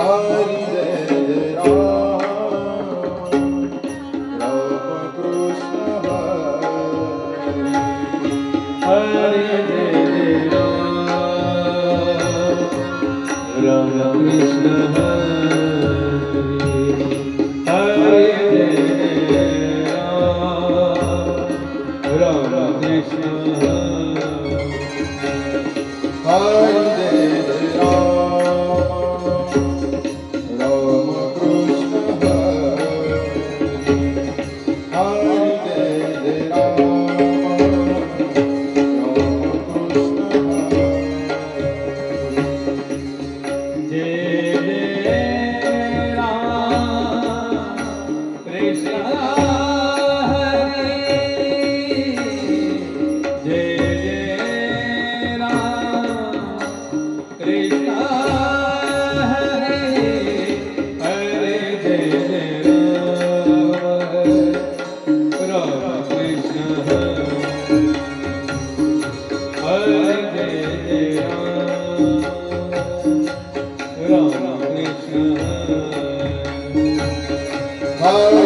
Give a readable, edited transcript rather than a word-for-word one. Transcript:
Hari Jai Ram, Ram Krishna Hari, Hari Jai Ram, Ram Krishna Hari, Hari Jai Ram, Ram Krishna Hari Jai Ram, Ram Krishna Hari, Hari Jai Ram, Hare